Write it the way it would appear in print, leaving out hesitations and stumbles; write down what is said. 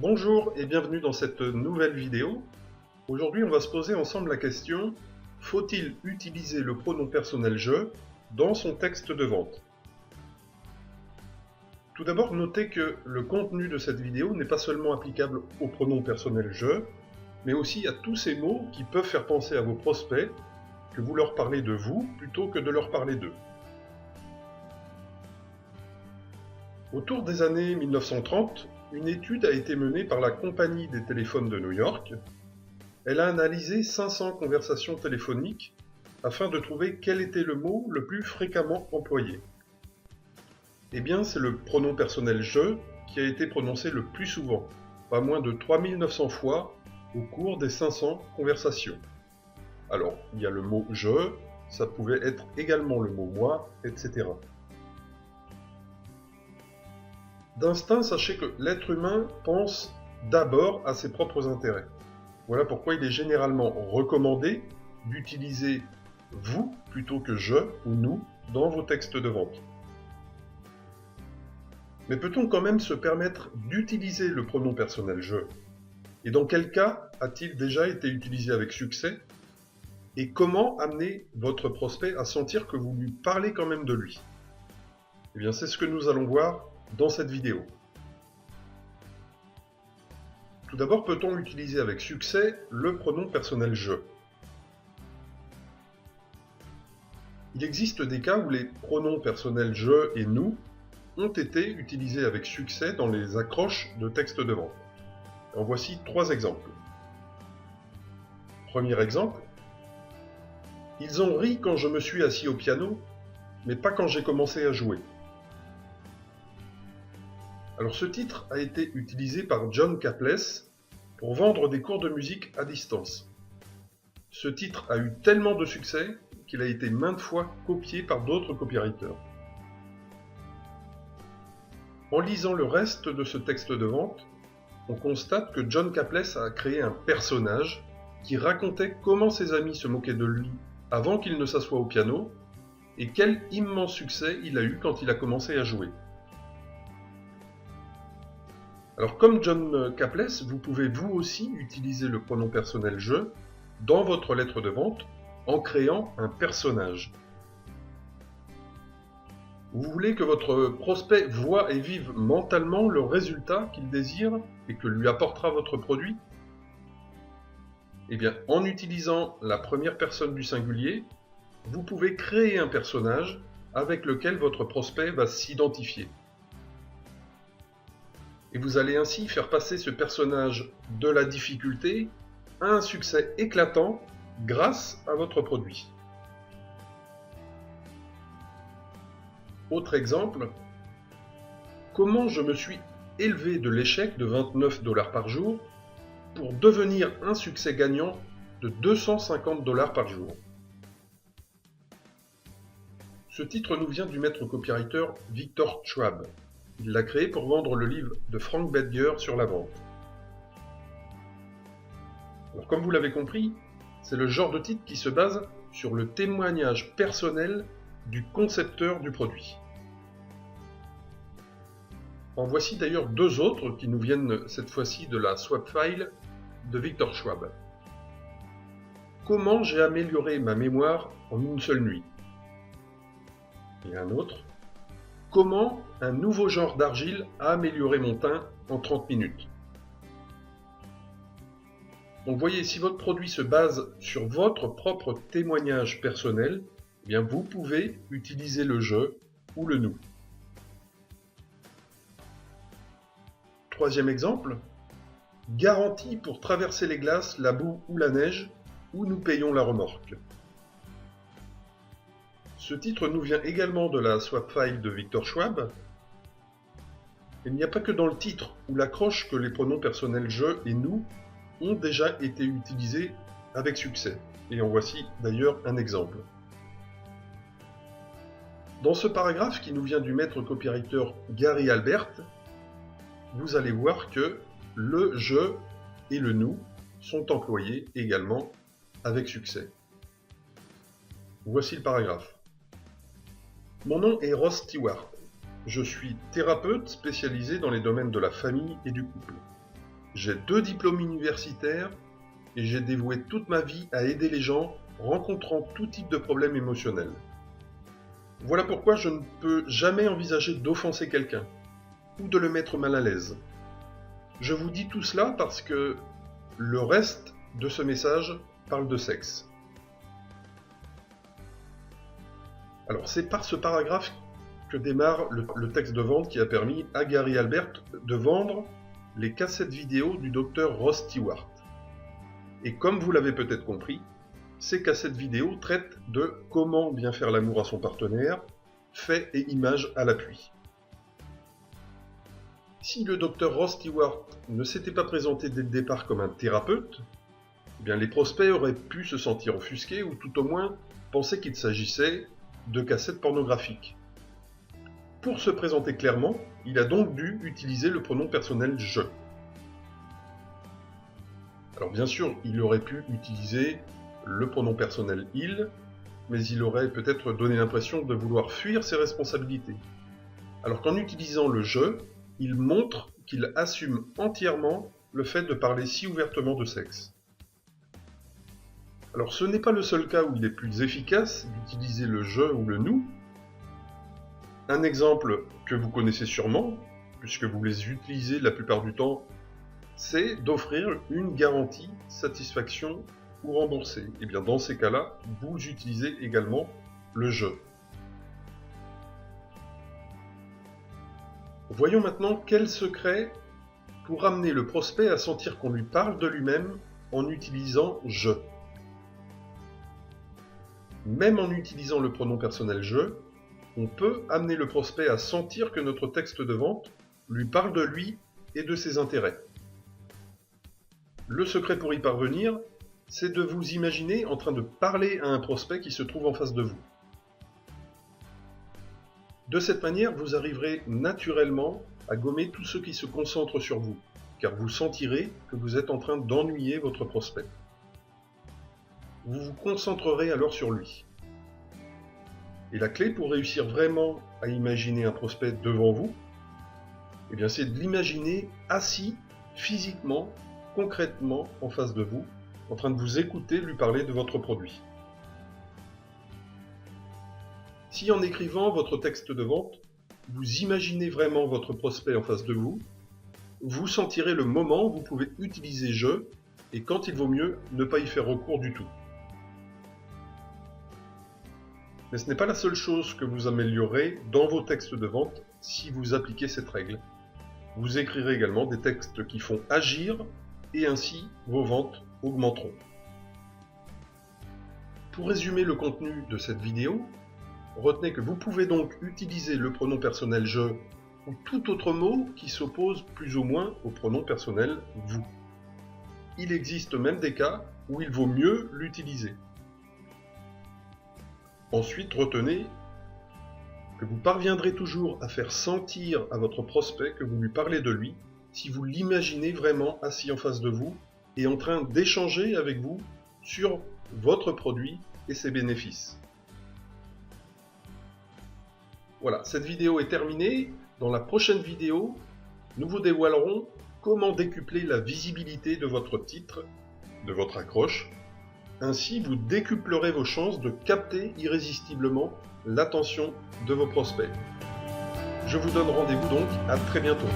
Bonjour et bienvenue dans cette nouvelle vidéo. Aujourd'hui, on va se poser ensemble la question: faut-il utiliser le pronom personnel je dans son texte de vente? Tout d'abord, notez que le contenu de cette vidéo n'est pas seulement applicable au pronom personnel je, mais aussi à tous ces mots qui peuvent faire penser à vos prospects que vous leur parlez de vous plutôt que de leur parler d'eux. Autour des années 1930, une étude a été menée par la Compagnie des téléphones de New York. Elle a analysé 500 conversations téléphoniques afin de trouver quel était le mot le plus fréquemment employé. Eh bien, c'est le pronom personnel je qui a été prononcé le plus souvent, pas moins de 3900 fois au cours des 500 conversations. Alors, il y a le mot je, ça pouvait être également le mot moi, etc. D'instinct, sachez que l'être humain pense d'abord à ses propres intérêts. Voilà pourquoi il est généralement recommandé d'utiliser vous plutôt que je ou nous dans vos textes de vente. Mais peut-on quand même se permettre d'utiliser le pronom personnel je? Et dans quel cas a-t-il déjà été utilisé avec succès? Et comment amener votre prospect à sentir que vous lui parlez quand même de lui? Eh bien, c'est ce que nous allons voir dans cette vidéo. Tout d'abord, peut-on utiliser avec succès le pronom personnel je? Il existe des cas où les pronoms personnels je et nous ont été utilisés avec succès dans les accroches de textes de vente. En voici 3 exemples. Premier exemple: ils ont ri quand je me suis assis au piano, mais pas quand j'ai commencé à jouer. Alors ce titre a été utilisé par John Capless pour vendre des cours de musique à distance. Ce titre a eu tellement de succès qu'il a été maintes fois copié par d'autres copywriters. En lisant le reste de ce texte de vente, on constate que John Capless a créé un personnage qui racontait comment ses amis se moquaient de lui avant qu'il ne s'assoie au piano et quel immense succès il a eu quand il a commencé à jouer. Alors comme John Capless, vous pouvez vous aussi utiliser le pronom personnel je dans votre lettre de vente en créant un personnage. Vous voulez que votre prospect voie et vive mentalement le résultat qu'il désire et que lui apportera votre produit? Eh bien, en utilisant la première personne du singulier, vous pouvez créer un personnage avec lequel votre prospect va s'identifier. Et vous allez ainsi faire passer ce personnage de la difficulté à un succès éclatant grâce à votre produit. Autre exemple: comment je me suis élevé de l'échec de 29 $ par jour pour devenir un succès gagnant de 250 $ par jour. Ce titre nous vient du maître copywriter Victor Schwab. Il l'a créé pour vendre le livre de Frank Bettger sur la vente. Alors, comme vous l'avez compris, c'est le genre de titre qui se base sur le témoignage personnel du concepteur du produit. En voici d'ailleurs 2 autres qui nous viennent cette fois-ci de la swap file de Victor Schwab. Comment j'ai amélioré ma mémoire en une seule nuit? Et un autre: comment un nouveau genre d'argile a amélioré mon teint en 30 minutes. Donc voyez, si votre produit se base sur votre propre témoignage personnel, eh bien vous pouvez utiliser le je ou le nous. Troisième exemple: garantie pour traverser les glaces, la boue ou la neige, où nous payons la remorque. Ce titre nous vient également de la swap file de Victor Schwab. Il n'y a pas que dans le titre ou l'accroche que les pronoms personnels je et nous ont déjà été utilisés avec succès. Et en voici d'ailleurs un exemple. Dans ce paragraphe qui nous vient du maître copywriter Gary Albert, vous allez voir que le je et le nous sont employés également avec succès. Voici le paragraphe. Mon nom est Ross Stewart. Je suis thérapeute spécialisé dans les domaines de la famille et du couple. J'ai 2 diplômes universitaires et j'ai dévoué toute ma vie à aider les gens rencontrant tout type de problèmes émotionnels. Voilà pourquoi je ne peux jamais envisager d'offenser quelqu'un ou de le mettre mal à l'aise. Je vous dis tout cela parce que le reste de ce message parle de sexe. Alors c'est par ce paragraphe que démarre le texte de vente qui a permis à Gary Albert de vendre les cassettes vidéo du docteur Ross Stewart. Et comme vous l'avez peut-être compris, ces cassettes vidéo traitent de comment bien faire l'amour à son partenaire, faits et images à l'appui. Si le docteur Ross Stewart ne s'était pas présenté dès le départ comme un thérapeute, eh bien les prospects auraient pu se sentir offusqués ou tout au moins penser qu'il s'agissait de cassettes pornographiques. Pour se présenter clairement, il a donc dû utiliser le pronom personnel « je ». Alors bien sûr, il aurait pu utiliser le pronom personnel « il », mais il aurait peut-être donné l'impression de vouloir fuir ses responsabilités. Alors qu'en utilisant le « je », il montre qu'il assume entièrement le fait de parler si ouvertement de sexe. Alors ce n'est pas le seul cas où il est plus efficace d'utiliser le « je » ou le « nous ». Un exemple que vous connaissez sûrement, puisque vous les utilisez la plupart du temps, c'est d'offrir une garantie satisfaction ou remboursée. Et bien dans ces cas-là, vous utilisez également le « je ». Voyons maintenant quel secret pour amener le prospect à sentir qu'on lui parle de lui-même en utilisant « je ». Même en utilisant le pronom personnel « je », on peut amener le prospect à sentir que notre texte de vente lui parle de lui et de ses intérêts. Le secret pour y parvenir, c'est de vous imaginer en train de parler à un prospect qui se trouve en face de vous. De cette manière, vous arriverez naturellement à gommer tous ceux qui se concentrent sur vous, car vous sentirez que vous êtes en train d'ennuyer votre prospect. Vous vous concentrerez alors sur lui. Et la clé pour réussir vraiment à imaginer un prospect devant vous, eh bien c'est de l'imaginer assis physiquement, concrètement en face de vous, en train de vous écouter lui parler de votre produit. Si en écrivant votre texte de vente, vous imaginez vraiment votre prospect en face de vous, vous sentirez le moment où vous pouvez utiliser « je » et quand il vaut mieux ne pas y faire recours du tout. Mais ce n'est pas la seule chose que vous améliorerez dans vos textes de vente si vous appliquez cette règle. Vous écrirez également des textes qui font agir et ainsi vos ventes augmenteront. Pour résumer le contenu de cette vidéo, retenez que vous pouvez donc utiliser le pronom personnel « je » ou tout autre mot qui s'oppose plus ou moins au pronom personnel « vous ». Il existe même des cas où il vaut mieux l'utiliser. Ensuite, retenez que vous parviendrez toujours à faire sentir à votre prospect que vous lui parlez de lui si vous l'imaginez vraiment assis en face de vous et en train d'échanger avec vous sur votre produit et ses bénéfices. Voilà, cette vidéo est terminée. Dans la prochaine vidéo, nous vous dévoilerons comment décupler la visibilité de votre titre, de votre accroche. Ainsi, vous décuplerez vos chances de capter irrésistiblement l'attention de vos prospects. Je vous donne rendez-vous donc à très bientôt.